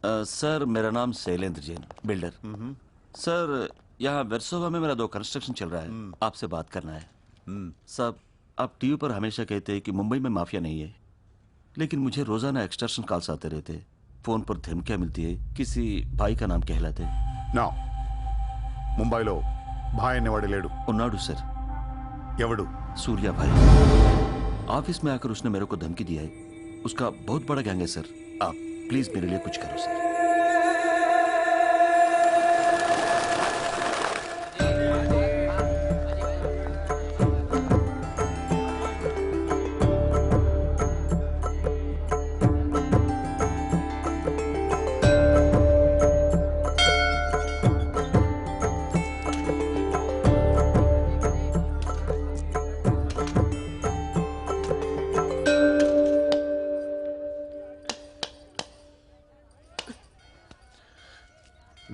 Sir मेरा नाम Shailendra Jain, builder. Sir यहाँ वेरसोवा में मेरा 2 कंस्ट्रक्शन चल रहा है, आपसे बात करना है। साहब, आप टीवी पर हमेशा कहते हैं कि मुंबई में माफिया नहीं है, लेकिन मुझे रोजाना एक्सटॉर्शन कॉल्स आते रहते हैं। फोन पर धमकियां मिलती है, किसी भाई का नाम कहलाते నా ముంబైలో భాయ్ అనేవాడు లేడు. ఉన్నాడు सर। ఎవడు? सूर्या भाई। ऑफिस में आकर उसने मेरे को धमकी दिया है। उसका बहुत बड़ा गैंग है सर। आप प्लीज मेरे लिए कुछ करो सर।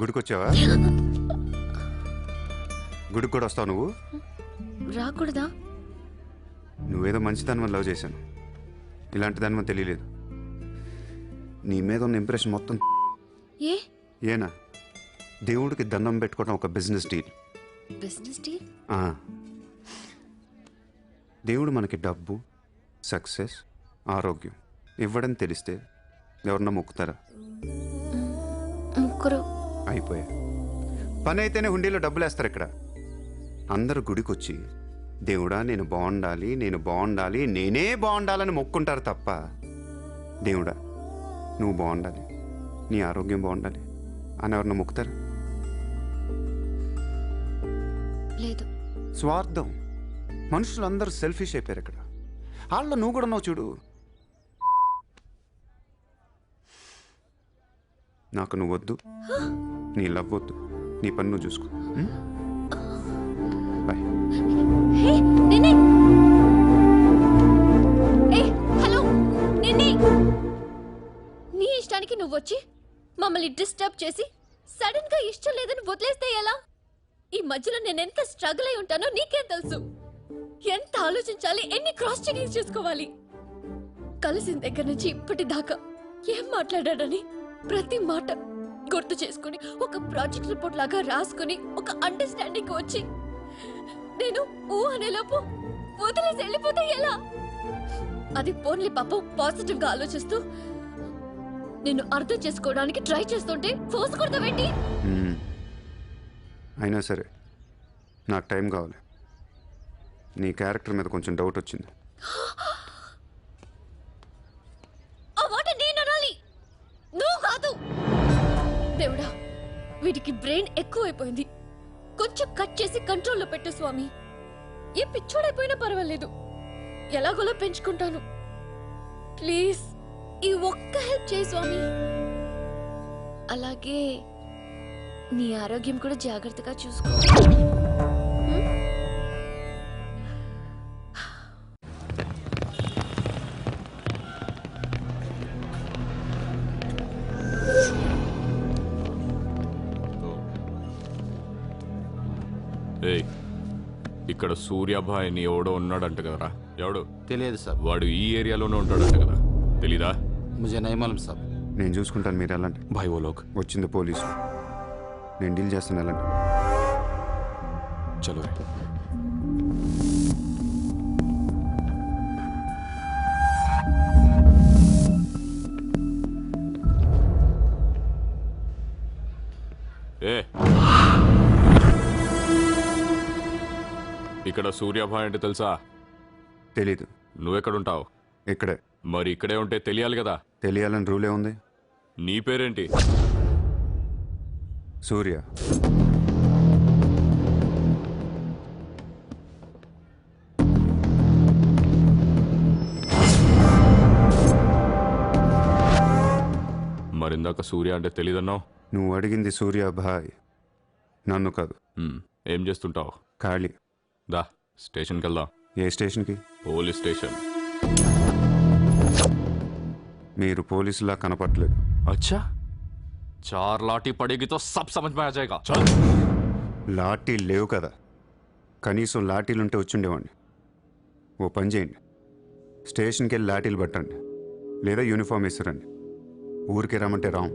గుడికొచ్చావా? గుడికి కూడా వస్తావు నువ్వు? రాకూడదా? నువ్వేదో మంచిదాన్ని లవ్ చేశాను, ఇలాంటి దాని మనకు తెలియలేదు. నీ మీద ఉన్న ఇంప్రెషన్ మొత్తం ఏనా? దేవుడికి దండం పెట్టుకోవడం ఒక బిజినెస్ డీల్. Business deal? దేవుడు మనకి డబ్బు, సక్సెస్, ఆరోగ్యం ఇవ్వడం తెలిస్తే ఎవరన్నా మొక్కుతారా? ముగ్గురు అయిపోయా. పని అయితేనే హుండీలో డబ్బులు వేస్తారు. ఇక్కడ అందరు గుడికొచ్చి దేవుడా నేను బాగుండాలి, నేను బాగుండాలి, నేనే బాగుండాలని మొక్కుంటారు తప్ప దేవుడా నువ్వు బాగుండాలి, నీ ఆరోగ్యం బాగుండాలి అని ఎవరన్నా మొక్కుతారు? లేదు. స్వార్థం. మనుషులందరూ సెల్ఫిష్ అయిపోయారు ఇక్కడ. వాళ్ళలో నువ్వు కూడా ఉన్నావు చూడు. నాకు నువ్వు వద్దు, నీ లవ్ వద్దు, నీ పని నువ్వు చూసుకో. బాయ్. హలో నిన్నే, నీ ఇష్టానికి నువ్వు వచ్చి మమ్మల్ని డిస్టర్బ్ చేసి సడన్ గా ఇష్టం లేదని వదిలేస్తే ఎలా? ఈ మధ్యలో నేను ఎంత స్ట్రగుల్ అయి ఉంటానో నీకేం తెలుసు? ఎంత ఆలోచించాలి, ఎన్ని క్రాస్ చెకింగ్ చేసుకోవాలి. కలిసిన దగ్గర నుంచి ఇప్పటిదాకా ఏం మాట్లాడాడని ప్రతి మాట గుర్తు చేసుకుని ఒక ప్రాజెక్ట్ రిపోర్ట్ లాగా రాసుకుని ఒక అండర్స్టాండింగ్ వచ్చి నేను ఊ అనేలోపు వదిలేసి వెళ్ళిపోతే ఎలా? అది పోన్లీ పాపం పాజిటివ్ గా ఆలోచిస్తూ నేను అర్థం చేసుకోవడానికి ట్రై చేస్తుంటే ఫోర్స్ కొడతావేంటి? అయినా సరే నాకు టైం కావాలి. నీ క్యారెక్టర్ మీద కొంచెం డౌట్ వచ్చింది. ఆ మాట నేను అనాలి, నువ్వు కాదు. దేవుడా, వీటికి బ్రెయిన్ ఎక్కువైపోయింది. కొంచెం కట్ చేసి కంట్రోల్లో పెట్టు స్వామి. ఏ పిచ్చోడైపోయినా పర్వాలేదు, ఎలాగోలా పెంచుకుంటాను. ప్లీజ్ ఈ ఒక్క హెల్ప్ చేయి స్వామి. అలాగే నీ ఆరోగ్యం కూడా జాగ్రత్తగా చూసుకో. ఇక్కడ సూర్యాభాయ్ అని ఎవడో ఉన్నాడంట కదరా? ఎవడు? తెలియదు సార్. వాడు ఈ ఏరియాలోనే ఉంటాడంట కదా? తెలీదా? मुझे नहीं मालूम साहब. నేను చూసుకుంటాను, మీరు వెళ్ళండి. భాయ్ ఓ లోక్ వచ్చింది పోలీసు, నేను డీల్ చేస్తాను, వెళ్ళండి. చలో ఏ ఇక్కడ సూర్యాభాయ్ అంటే తెలుసా? తెలీదు. నువ్వెక్కడుంటావు? ఇక్కడే. మరి ఇక్కడే ఉంటే తెలియాలి కదా? తెలియాలని రూలే ఉంది. నీ పేరేంటి? సూర్య. మరిందాక సూర్య అంటే తెలీదన్నావు. నువ్వు అడిగింది సూర్యాభాయ్, నన్ను కాదు. ఏం చేస్తుంటావు? ఖాళీ. దా స్టేషన్కి వెళ్దాం. ఏ స్టేషన్కి? Police station. మీరు పోలీసులా కనపట్లేదు. अच्छा 4 लाठी पड़ेगी तो सब समझ में आ जाएगा. चल. లాఠీ లేవు కదా, కనీసం లాఠీలుంటే వచ్చుండేవాడిని. ఓ పని చేయండి, స్టేషన్కి వెళ్ళి లాఠీలు పట్టండి, లేదా యూనిఫామ్ వేసిరండి. ఊరికి రమ్మంటే రాం.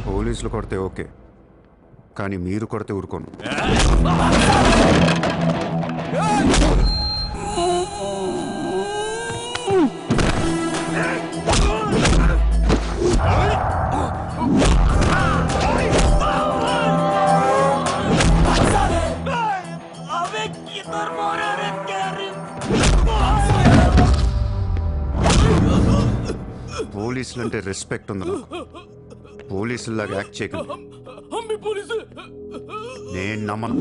పోలీసులు కొడితే ఓకే, కానీ మీరు కొడితే ఊరుకోను. పోలీసులు అంటే రెస్పెక్ట్ ఉంది నాకు. పోలీసులాగా యాక్ట్ చేయకండి. నేను నమ్మను.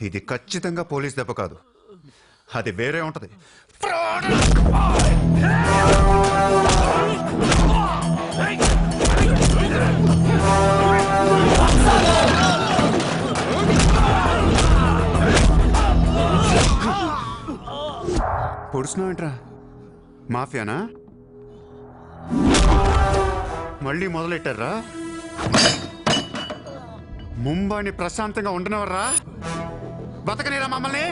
ఇది ఖచ్చితంగా పోలీస్ దెబ్బ కాదు, అది వేరే ఉంటది. పొడుస్తున్నావేంట్రా? మాఫియానా? మళ్ళీ మొదలెట్టారా? ముంబైని ప్రశాంతంగా ఉండనివర్రా? బతకనేరా మమ్మల్ని?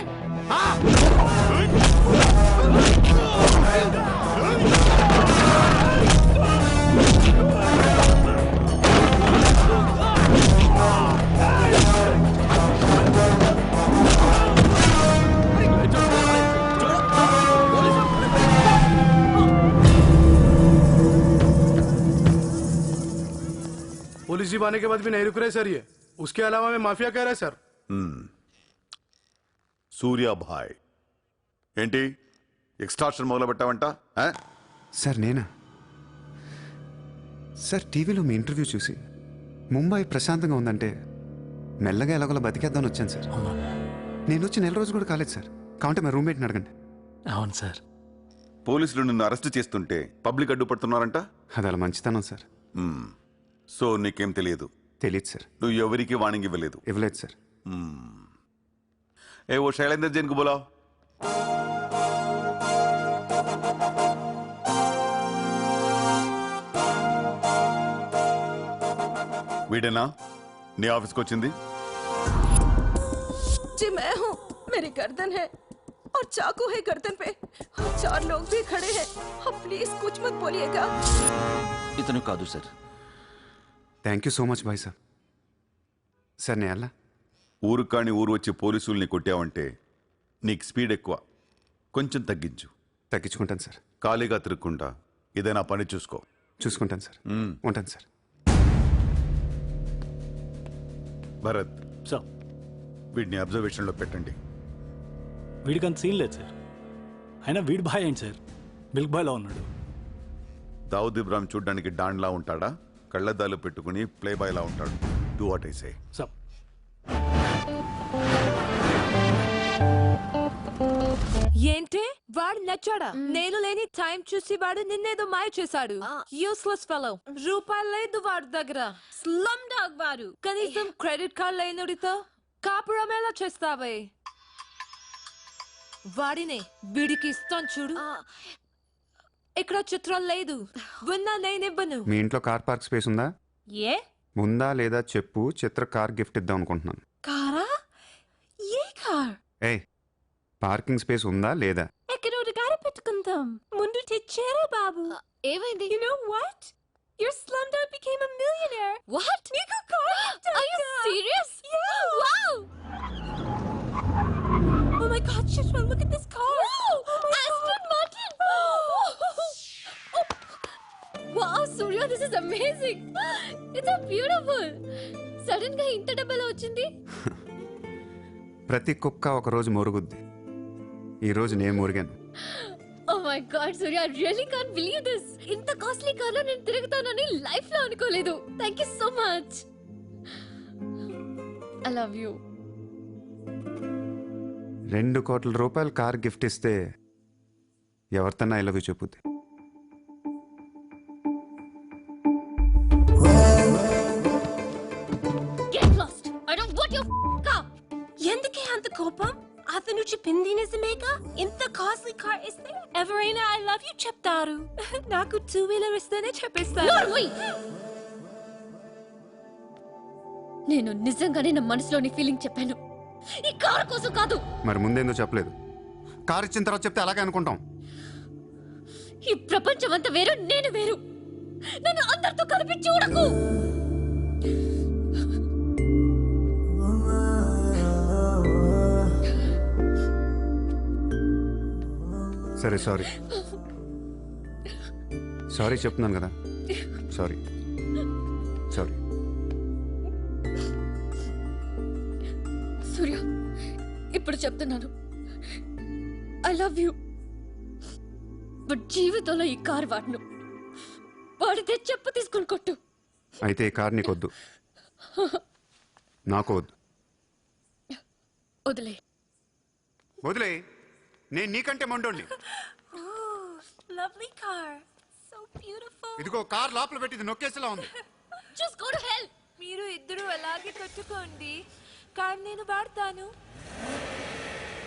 पुलिस जीप आने के बाद भी नहीं रुक रहे सर ये. उसके अलावा मैं माफिया कह रहा है सर. సూర్యాభాయ్ ఏంటి ఎక్స్ట్రాక్షన్ మొదలు పెట్టావంట? సార్ నేనా? సార్ టీవీలో మీ ఇంటర్వ్యూ చూసి ముంబై ప్రశాంతంగా ఉందంటే మెల్లగా ఎలాగోలా బతికేద్దామని వచ్చాను సార్. నేను వచ్చి నెల రోజు కూడా కాలేదు సార్. కావంటే మా రూమ్మేట్ని అడగండి. అవును సార్. పోలీసులు నిన్ను అరెస్ట్ చేస్తుంటే పబ్లిక్ అడ్డుపడుతున్నారంట. అది అలా మంచితనం సార్. సో నీకేం తెలియదు? తెలియదు సార్. నువ్వు ఎవరికి వార్నింగ్ ఇవ్వలేదు? ఇవ్వలేదు సార్. ఏ ఓ శైలేందర్ జైన్ కు బోలావ్. వీడేనా నీ ఆఫీస్కి వచ్చింది? जी मैं हूँ. मेरी गर्दन है और चाकू है गर्दन पे और 4 लोग भी खड़े हैं. आप प्लीज कुछ मत बोलिएगा. ఇతను కాదు sir. Thank you so much bye sir. Sir నేను ఎలా? ఊరు కాని ఊరు వచ్చి పోలీసుల్ని కొట్టావంటే నీకు స్పీడ్ ఎక్కువ. కొంచెం తగ్గించు. తగ్గించుకుంటాను సార్. ఖాళీగా తిరుక్కుంటా ఏదైనా పని చూసుకో. చూసుకుంటాను సార్. ఉంటాను సార్. భరత్ సార్, వీడిని అబ్జర్వేషన్లో పెట్టండి. వీడికి అంత సీన్ లేదు సార్. అయినా వీడి బాయ్ ఏంటి సార్? మిల్క్ బాయ్లో ఉన్నాడు. దావుద్ ఇబ్రాహిం చూడ్డానికి డాన్లా ఉంటాడా? కళ్ళద్దాలు పెట్టుకుని ప్లే బాయ్లా ఉంటాడు. Do what I say. Sir, ఏంటే వాడు నచ్చాడా? నేను లేని టైం చూసి వాడు నిన్నేదో మాయ చేశాడు. Useless fellow. రూపాయలు లేదు వాడి దగ్గర. స్లమ్ డాగ్ వాడు. కనీసం క్రెడిట్ కార్డ్ లేనుడితో కాపురం ఎలా చేస్తావే? వాడినే వీడికి ఇస్తాను చూడు. ఇక్కడ చిత్రం లేదు. విన్నా నేనివ్వను. మీ ఇంట్లో కార్ పార్క్ స్పేస్ ఉందా? ఏ ఉందా లేదా చెప్పు. చిత్ర కార్ గిఫ్ట్ ఇద్దాం అనుకుంటున్నాను. కారా? ఏ కార్? ఏ పార్కింగ్ స్పేస్ ఉందా లేదా? ఎక్కడ గారి పెట్టుకుందాం. ముందు తెచ్చారా బాబు? ఏమైంది? You know what? Your slumdog became a millionaire. What? నీకు car Are you serious? Yeah. Wow! Oh my God, Chitra, look at this car. Wow! Oh my Aston God. Martin! Wow, Surya, this is amazing. It's so beautiful. Sudden గా ఇంత డబ్బులు వచ్చింది. ప్రతి కుక్క ఒక రోజు మొరుగుద్ది. ఈ రోజు నేను మురిగాను. Oh my God, Surya, I really can't believe this. ఇంత కాస్ట్లీ కార్ లో నేను తిరుగుతానని లైఫ్ లో అనుకోలేదు. Thank you so much. I love you. 2 కోట్ల రూపాయలు కార్ గిఫ్ట్ ఇస్తే ఎవరితోన్నా ఐ లవ్ యూ చెప్పుద్ది. Get lost. I don't want your car. ఎందుకే అంత కోపం? అతను చెప్పింది నిజమేగా? ఇంత కాస్ట్లీ కార్ ఇస్తే ఎవరైనా ఐ లవ్ యూ చెప్తారు. నాకు 2 వీలర్ ఇస్తేనే చెప్పేస్తారు. Lord, wait. నేను నిజంగానే నా మనసులోని ఫీలింగ్ చెప్పాను, ఈ కారు కోసం కాదు. మరి ముందేందో చెప్పలేదు? కారు ఇచ్చిన తర్వాత చెప్తే అలాగే అనుకుంటాం. ఈ ప్రపంచం అంతా వేరు, నేను వేరు. నన్ను అందరితో కలిపి చూడకు. సరే సారీ సారీ చెప్తున్నాను కదా, సారీ సారీ. సూర్య, ఇప్పుడు చెప్తున్నాను, ఐ లవ్ యూ. బట్ జీవితంలో ఈ కారు వాడను. వాడితే చెప్పు తీసుకుని కొట్టు. అయితే ఈ కారు నీకు వద్దు, నాకు వద్దు. వదిలే. వదిలే, నేను నీకంటే మండోండి. Lovely car, so beautiful. ఇదిగో కార్ లోపల పెట్టింది నొక్కేసేలా ఉంది. Just go to hell. మీరు ఇద్దరు అలాగే కొట్టుకోండి, కార్ నేను వాడతాను.